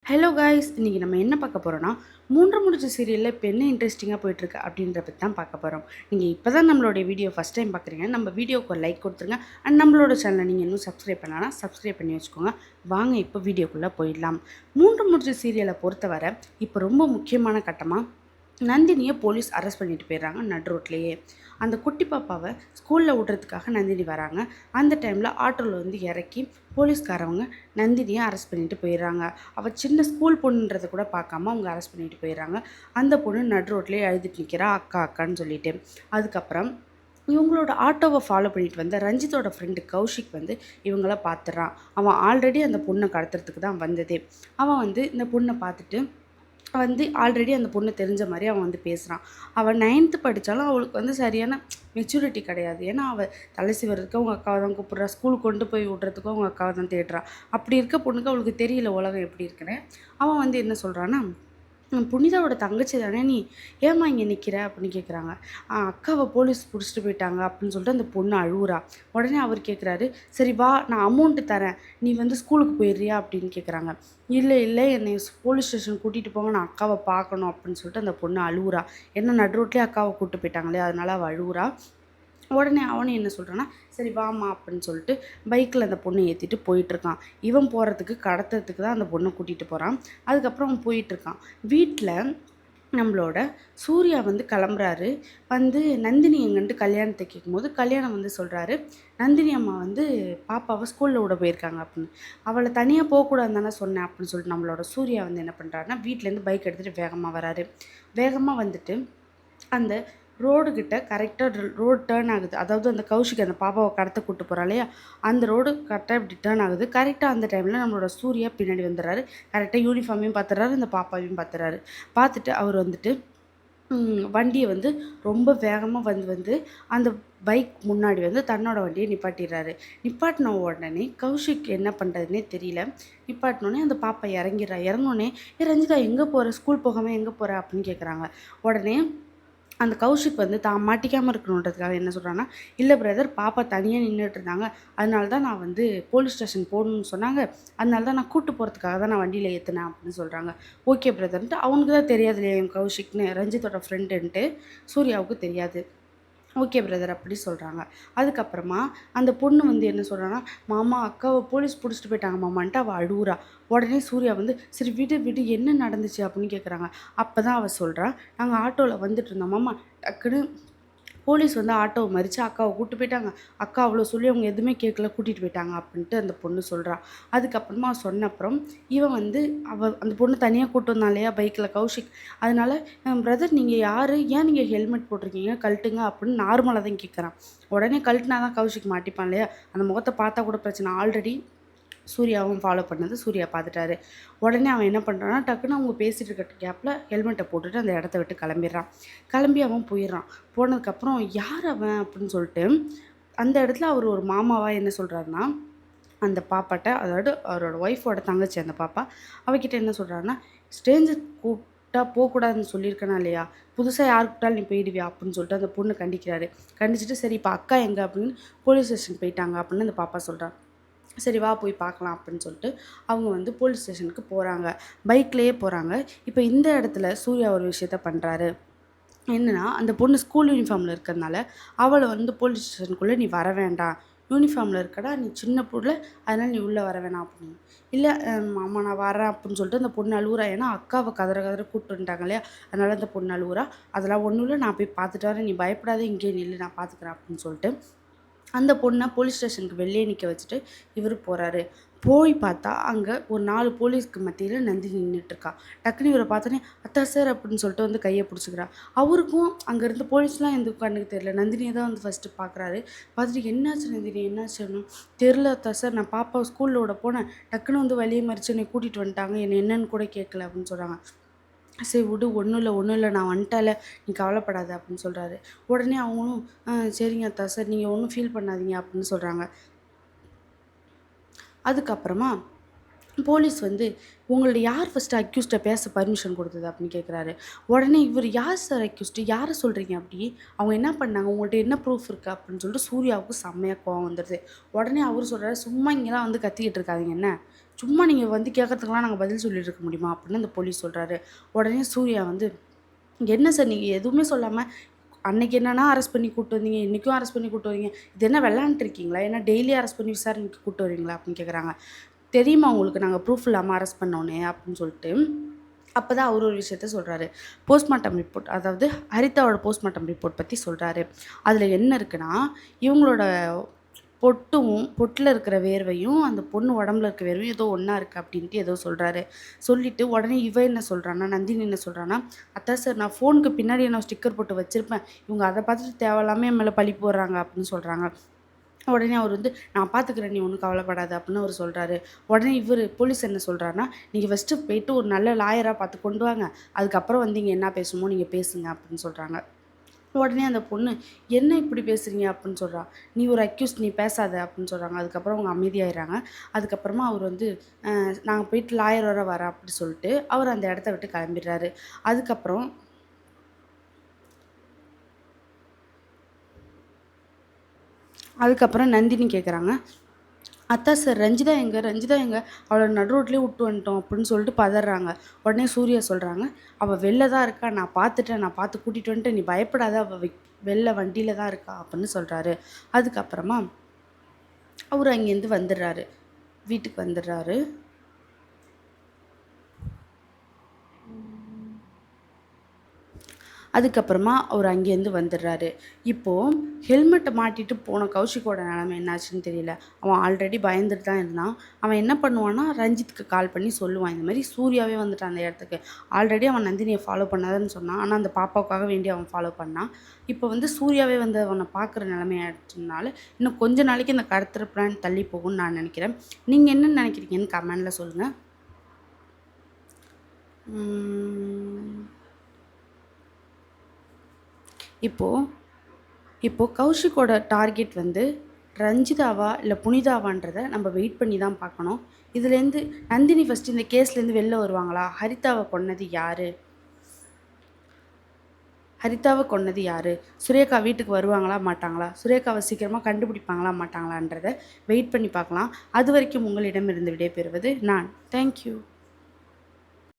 Hello guys, இன்றைக்கி நம்ம என்ன பார்க்க போகிறோன்னா, மூன்று முடிச்சு சீரியலில் இப்போ என்ன இன்ட்ரெஸ்டிங்காக போயிட்டுருக்கு அப்படின்றத பற்றி தான் பார்க்க போகிறோம். நீங்கள் இப்போ தான் நம்மளுடைய வீடியோ ஃபஸ்ட் டைம் பார்க்குறீங்க, நம்ம வீடியோக்கு ஒரு லைக் கொடுத்துருங்க. அண்ட் நம்மளோட சேனலை நீங்கள் இன்னும் சப்ஸ்கிரைப் பண்ணலாம், சப்ஸ்கிரைப் பண்ணி வச்சுக்கோங்க. வாங்க இப்போ வீடியோக்குள்ளே போயிடலாம். மூன்று முடிச்சு சீரியலை பொறுத்தவரை இப்போ ரொம்ப முக்கியமான கட்டமாக நந்தினியை போலீஸ் அரெஸ்ட் பண்ணிட்டு போயிடுறாங்க நடு ரோட்லேயே. அந்த குட்டி பாப்பாவை ஸ்கூலில் விடுறதுக்காக நந்தினி வராங்க. அந்த டைமில் ஆட்டோவில் வந்து இறக்கி போலீஸ்காரவங்க நந்தினியை அரெஸ்ட் பண்ணிட்டு போயிடுறாங்க. அவள் சின்ன ஸ்கூல் பொண்ணுன்றதை கூட பார்க்காம அவங்க அரெஸ்ட் பண்ணிட்டு போயிடுறாங்க. அந்த பொண்ணு நடு ரோட்லேயே அழுதுட்டு நிற்கிறா, அக்கா அக்கான்னு சொல்லிட்டு. அதுக்கப்புறம் இவங்களோட ஆட்டோவை ஃபாலோ பண்ணிட்டு வந்த ரஞ்சித்தோட ஃப்ரெண்டு கௌஷிக் வந்து இவங்கள பார்த்துறான். அவன் ஆல்ரெடி அந்த பொண்ணை கடத்துறதுக்கு தான் வந்ததே. அவன் வந்து இந்த பொண்ணை பார்த்துட்டு வந்து ஆல்ரெடி அந்த பொண்ணு தெரிஞ்ச மாதிரி அவன் வந்து பேசுகிறான். அவள் 9th படித்தாலும் அவளுக்கு வந்து சரியான மெச்சூரிட்டி கிடையாது. ஏன்னா அவள் தலை சீவறதுக்கு அவங்க அக்காவை தான் கூப்பிட்றா, ஸ்கூலுக்கு கொண்டு போய் விட்றதுக்கும் அவங்க அக்காவை தான் தேடுறா. அப்படி இருக்க பொண்ணுக்கு அவளுக்கு தெரியல உலகம் எப்படி இருக்குன்னு. அவன் வந்து என்ன சொல்கிறான்னா, புனிதாவோட தங்கச்சி தானே நீ, ஏம்மா இங்கே நிற்கிற அப்படின்னு கேட்குறாங்க. அக்காவை போலீஸ் பிடிச்சிட்டு போயிட்டாங்க அப்படின்னு சொல்லிட்டு அந்த பொண்ணு அழுவுறா. உடனே அவர் கேட்குறாரு, சரி வா நான் அமௌண்ட்டு தரேன், நீ வந்து ஸ்கூலுக்கு போயிடுறியா அப்படின்னு கேட்குறாங்க. இல்லை இல்லை, என்னை போலீஸ் ஸ்டேஷன் கூட்டிகிட்டு போங்க, நான் அக்காவை பார்க்கணும் அப்படின்னு சொல்லிட்டு அந்த பொண்ணு அழுவுறா. ஏன்னா நடு ரோட்லேயே அக்காவை கூப்பிட்டு போயிட்டாங்களே, அதனால அவள் அழுவுறா. உடனே அவனும் என்ன சொல்கிறான்னா, சரி வாமா அப்படின்னு சொல்லிட்டு பைக்கில் அந்த பொண்ணை ஏற்றிட்டு போயிட்டுருக்கான். இவன் போகிறதுக்கு கடத்துறதுக்கு தான் அந்த பொண்ணை கூட்டிகிட்டு போகிறான். அதுக்கப்புறம் அவன் போயிட்டுருக்கான். வீட்டில் நம்மளோட சூர்யா வந்து கிளம்புறாரு. வந்து நந்தினி எங்கன்ட்டு கல்யாணத்தை கேட்கும்போது கல்யாணம் வந்து சொல்கிறாரு, நந்தினி அம்மா வந்து பாப்பாவை ஸ்கூலில் விட போயிருக்காங்க அப்படின்னு. அவளை தனியாக போகக்கூடாதுன்னு தானே சொன்னேன் அப்படின்னு சொல்லிட்டு நம்மளோட சூர்யா வந்து என்ன பண்ணுறாருன்னா, வீட்டிலேருந்து பைக் எடுத்துகிட்டு வேகமாக வராரு. வேகமாக வந்துட்டு அந்த ரோடுக்கிட்ட கரெக்டாக ரோடு டேர்ன் ஆகுது. அதாவது அந்த கௌஷிக் அந்த பாப்பாவை கடத்த கூட்டு போகிறா இல்லையா, அந்த ரோடு கரெக்டாக இப்படி டேர்ன் ஆகுது. கரெக்டாக அந்த டைமில் நம்மளோட சூர்யா பின்னாடி வந்துடுறாரு. கரெக்டாக யூனிஃபார்மையும் பார்த்துறாரு, அந்த பாப்பாவையும் பார்த்துறாரு. பார்த்துட்டு அவர் வந்துட்டு வண்டியை வந்து ரொம்ப வேகமாக வந்து அந்த பைக் முன்னாடி வந்து தன்னோட வண்டியை நிப்பாட்டிடுறாரு. நிப்பாட்டின உடனே கௌஷிக் என்ன பண்ணுறதுனே தெரியல. நிப்பாட்டினோடனே அந்த பாப்பா இறங்கினோடனே, ரஞ்சிதா எங்கே போகிற, ஸ்கூல் போகாமல் எங்கே போகிற அப்படின்னு கேட்குறாங்க. உடனே அந்த கௌஷிக் வந்து தான் மாட்டிக்காமல் இருக்கணுன்றதுக்காக என்ன சொல்கிறான்னா, இல்லை பிரதர், பாப்பா தனியாக நின்றுட்டு இருந்தாங்க, அதனால தான் நான் வந்து போலீஸ் ஸ்டேஷன் போகணுன்னு சொன்னாங்க, அதனால தான் நான் கூப்பிட்டு போகிறதுக்காக தான் நான் வண்டியில் ஏற்றினேன் அப்படின்னு சொல்கிறாங்க. ஓகே பிரதர்ன்ட்டு அவனுக்கு தான் தெரியாது இல்லையா என் கௌஷிக்னு, ரஞ்சித்தோட ஃப்ரெண்டுன்ட்டு சூர்யாவுக்கு தெரியாது. ஓகே பிரதர் அப்படி சொல்கிறாங்க. அதுக்கப்புறமா அந்த பொண்ணு வந்து என்ன சொல்கிறான்னா, மாமா அக்காவை போலீஸ் பிடிச்சிட்டு போயிட்டாங்க மாமான்ட்டு அவள் அழுவுறா. உடனே சூர்யா வந்து சரி விடு விடு என்ன நடந்துச்சு அப்படின்னு கேட்குறாங்க. அப்போ தான் அவள் சொல்கிறா, நாங்கள் ஆட்டோவில் வந்துட்டு இருந்தோம் மாமா, டக்குன்னு போலீஸ் வந்து ஆட்டோவை மறித்து அக்காவை கூப்பிட்டு போயிட்டாங்க. அக்கா அவ்வளோ சொல்லி அவங்க எதுவுமே கேட்கல, கூட்டிகிட்டு போயிட்டாங்க அப்படின்ட்டு அந்த பொண்ணு சொல்கிறா. அதுக்கப்புறமா சொன்ன அப்புறம் இவன் வந்து அந்த பொண்ணு தனியாக கூப்பிட்டு வந்தான் இல்லையா பைக்கில் கௌஷிக், அதனால பிரதர் நீங்கள் யார், ஏன் நீங்கள் ஹெல்மெட் போட்டிருக்கீங்க, கழட்டுங்க அப்படின்னு நார்மலாக தான் கேட்குறான். உடனே கழட்டினா தான் கௌஷிக் மாட்டிப்பான் இல்லையா, அந்த முகத்தை பார்த்தா கூட பிரச்சனை. ஆல்ரெடி சூர்யாவும் ஃபாலோ பண்ணது சூர்யா பார்த்துட்டாரு. உடனே அவன் என்ன பண்ணுறான்னா, டக்குன்னு அவங்க பேசிகிட்டு இருக்க கேப்பில் ஹெல்மெட்டை போட்டுட்டு அந்த இடத்த விட்டு கிளம்பிடுறான். கிளம்பி அவன் போயிடுறான். போனதுக்கப்புறம் யார் அவன் அப்படின்னு சொல்லிட்டு அந்த இடத்துல அவர் ஒரு மாமாவாக என்ன சொல்கிறாருன்னா, அந்த பாப்பாட்ட, அதாவது அவரோட ஒய்ஃபோட தங்கச்சி அந்த பாப்பா, அவகிட்ட என்ன சொல்கிறாருன்னா, ஸ்ட்ரேஞ்சர் கூப்பிட்டா போகக்கூடாதுன்னு சொல்லியிருக்கேனா இல்லையா, புதுசாக யார் கூப்பிட்டாலும் நீ போயிடுவியா அப்படின்னு சொல்லிட்டு அந்த பொண்ணு கண்டிக்கிறாரு. கண்டிச்சுட்டு சரி இப்போ அக்கா எங்கே அப்படின்னு போலீஸ் ஸ்டேஷன் போயிட்டாங்க அப்படின்னு அந்த பாப்பா சொல்கிறான். சரி வா போய் பார்க்கலாம் அப்படின்னு சொல்லிட்டு அவங்க வந்து போலீஸ் ஸ்டேஷனுக்கு போகிறாங்க. பைக்லேயே போகிறாங்க. இப்போ இந்த இடத்துல சூர்யா ஒரு விஷயத்த பண்ணுறாரு. என்னன்னா, அந்த பொண்ணு ஸ்கூல் யூனிஃபார்மில் இருக்கிறதுனால அவளை வந்து போலீஸ் ஸ்டேஷனுக்குள்ளே நீ வர வேண்டாம், யூனிஃபார்மில் இருக்கடா, நீ சின்ன பொண்ணு, அதனால் நீ உள்ளே வர வேணாம் அப்படின்னு. இல்லை மாமா நான் வரேன் அப்படின்னு சொல்லிட்டு அந்த பொண்ணு அழுவுறா. ஏன்னா அக்காவை கதற கதற கூப்பிட்டு வந்துட்டாங்க இல்லையா, அதனால் அந்த பொண்ணு அழுவுறா. அதெல்லாம் ஒன்றும் இல்லை, நான் போய் பார்த்துட்டு வரேன், நீ பயப்படாத, இங்கேயே நில்லு, நான் பார்த்துக்கிறேன் அப்படின்னு சொல்லிட்டு அந்த பொண்ணை போலீஸ் ஸ்டேஷனுக்கு வெளியே நிற்க வச்சுட்டு இவர் போகிறாரு. போய் பார்த்தா அங்கே ஒரு 4 போலீஸ்க்கு மத்தியில் நந்தினி நின்றுட்டுருக்கா. டக்குனு இவரை பார்த்தோன்னே அத்தா சார் அப்படின்னு சொல்லிட்டு வந்து கையை பிடிச்சிக்கிறா. அவருக்கும் அங்கே இருந்த போலீஸ்லாம் எந்த கண்ணுக்கு தெரியல. நந்தினியை தான் வந்து ஃபஸ்ட்டு பார்க்குறாரு. பார்த்துட்டு என்னாச்சு நந்தினி என்னாச்சுன்னு, தெரில அத்தா சார், நான் பாப்பா ஸ்கூலில் விட போனேன், டக்குன்னு வந்து வழியை மறித்து என்னை கூட்டிகிட்டு வந்துட்டாங்க, என்னை என்னன்னு கூட கேட்கல அப்படின்னு சொல்கிறாங்க. சரி விடு, ஒன்றும் இல்லை நான் வந்துட்டால, நீ கவலைப்படாத அப்படின்னு சொல்கிறாரு. உடனே அவங்களும் சரிங்க அத்தா சார், நீங்கள் ஒன்றும் ஃபீல் பண்ணாதீங்க அப்படின்னு சொல்கிறாங்க. அதுக்கப்புறமா போலீஸ் வந்து உங்களோட யார் ஃபஸ்ட்டு அக்யூஸ்ட்டை பேச பர்மிஷன் கொடுத்தது அப்படின்னு கேட்குறாரு. உடனே இவர் யார் சார் அக்யூஸ்ட்டு, யாரை சொல்கிறீங்க அப்படி, அவங்க என்ன பண்ணாங்க, உங்கள்கிட்ட என்ன ப்ரூஃப் இருக்குது அப்படின்னு சொல்லிட்டு சூர்யாவுக்கு செம்மையாக கோவம் வந்துடுது. உடனே அவர் சொல்கிறாரு, சும்மா இங்கெல்லாம் வந்து கத்திக்கிட்டு இருக்காதிங்க என்ன, சும்மா நீங்கள் வந்து கேட்கறதுக்கெல்லாம் நாங்கள் பதில் சொல்லிட்டு இருக்க முடியுமா அப்படின்னு அந்த போலீஸ் சொல்கிறாரு. உடனே சூர்யா வந்து, என்ன சார் நீங்கள் எதுவுமே சொல்லாமல் அன்னைக்கு என்னன்னா அரெஸ்ட் பண்ணி கூட்டு வந்தீங்க, இன்றைக்கும் அரெஸ்ட் பண்ணி கூட்டு வரீங்க, இது என்ன விளாண்டுட்டு இருக்கீங்களா, ஏன்னா டெய்லி அரெஸ்ட் பண்ணி விசாரணைக்கு கூட்டு வரீங்களா அப்படின்னு கேட்குறாங்க. தெரியுமா உங்களுக்கு நாங்கள் ப்ரூஃப் இல்லாமல் அரெஸ்ட் பண்ணோன்னே அப்படின்னு சொல்லிட்டு அப்போ தான் அவர் ஒரு விஷயத்த சொல்கிறாரு. போஸ்ட்மார்ட்டம் ரிப்போர்ட், அதாவது ஹரிதாவோட போஸ்ட்மார்ட்டம் ரிப்போர்ட் பற்றி சொல்கிறாரு. அதில் என்ன இருக்குன்னா, இவங்களோட பொட்டில் இருக்கிற வேர்வையும் அந்த பொண்ணு உடம்புல இருக்க வேர்வையும் ஏதோ ஒன்றா இருக்குது அப்படின்ட்டு ஏதோ சொல்கிறாரு. சொல்லிவிட்டு உடனே என்ன சொல்கிறான்னா, நந்தினி என்ன சொல்கிறான்னா, அத்தா சார் நான் ஃபோனுக்கு பின்னாடி நான் ஸ்டிக்கர் போட்டு வச்சுருப்பேன், இவங்க அதை பார்த்துட்டு தேவையில்லாமல் என் மேலே பழி போடுறாங்க அப்படின்னு சொல்கிறாங்க. உடனே அவர் வந்து, நான் பார்த்துக்கிறேன், நீ ஒன்றும் கவலைப்படாத அப்படின்னு அவர் சொல்கிறாரு. உடனே போலீஸ் என்ன சொல்கிறாருன்னா, நீங்கள் ஃபஸ்ட்டு போயிட்டு ஒரு நல்ல லாயராக பார்த்து கொண்டு வாங்க, அதுக்கப்புறம் வந்து இங்கே என்ன பேசணுமோ நீங்கள் பேசுங்க அப்படின்னு சொல்கிறாங்க. உடனே அந்த பொண்ணு, என்ன இப்படி பேசுகிறீங்க அப்படின்னு சொல்கிறா. நீ ஒரு அக்யூஸ்ட், நீ பேசாத அப்படின்னு சொல்கிறாங்க. அதுக்கப்புறம் அவங்க அமைதியாயிடுறாங்க. அதுக்கப்புறமா அவர் வந்து, நாங்கள் போயிட்டு லாயர் வர வரேன் அப்படி சொல்லிட்டு அவர் அந்த இடத்த விட்டு கிளம்பிடுறாரு. அதுக்கப்புறம் நந்தினி கேட்குறாங்க, அத்தா சார் ரஞ்சிதா எங்கே அவளை நடு ரோட்லேயே விட்டு வந்துட்டோம் அப்படின்னு சொல்லிட்டு பதறாங்க. உடனே சூர்யா சொல்கிறாங்க, அவள் வெளில தான் இருக்கா, நான் பார்த்து கூட்டிகிட்டு வந்துட்டு, நீ பயப்படாத, அவள் வெளில வண்டியில் தான் இருக்கா அப்படின்னு சொல்கிறாரு. அதுக்கப்புறமா அவர் அங்கேருந்து வந்துடுறாரு, வீட்டுக்கு வந்துடுறாரு. அதுக்கப்புறமா அவர் அங்கேருந்து வந்துடுறாரு. இப்போது ஹெல்மெட்டை மாட்டிட்டு போன கௌஷிக்கோட நிலமை என்னாச்சுன்னு தெரியல. அவன் ஆல்ரெடி பயந்துட்டு தான் இருந்தான். அவன் என்ன பண்ணுவான்னா, ரஞ்சித்துக்கு கால் பண்ணி சொல்லுவான், இந்த மாதிரி சூர்யாவே வந்துட்டான் அந்த இடத்துக்கு. ஆல்ரெடி அவன் நந்தினியை ஃபாலோ பண்ணாதன்னு சொன்னான், ஆனால் அந்த பாப்பாவுக்காக வேண்டி அவன் ஃபாலோ பண்ணான். இப்போ வந்து சூர்யாவே வந்து அவனை பார்க்குற நிலைமையாச்சுனால இன்னும் கொஞ்ச நாளைக்கு இந்த கடத்துகிற பிளான் தள்ளி போகும்னு நான் நினைக்கிறேன். நீங்கள் என்ன நினைக்கிறீங்கன்னு கமெண்டில் சொல்லுங்கள். இப்போது கௌஷிக்கோட டார்கெட் வந்து ரஞ்சிதாவா இல்லை புனிதாவான்றதை நம்ம வெயிட் பண்ணி தான் பார்க்கணும். இதுலேருந்து நந்தினி ஃபஸ்ட்டு இந்த கேஸ்லேருந்து வெளில வருவாங்களா? ஹரிதாவை கொன்னது யார்? சுரேகா வீட்டுக்கு வருவாங்களா மாட்டாங்களா? சுரேகாவை சீக்கிரமாக கண்டுபிடிப்பாங்களா மாட்டாங்களான்றதை வெயிட் பண்ணி பார்க்கலாம். அது வரைக்கும் உங்களிடமிருந்து விடைபெறுவது நான். தேங்க்யூ.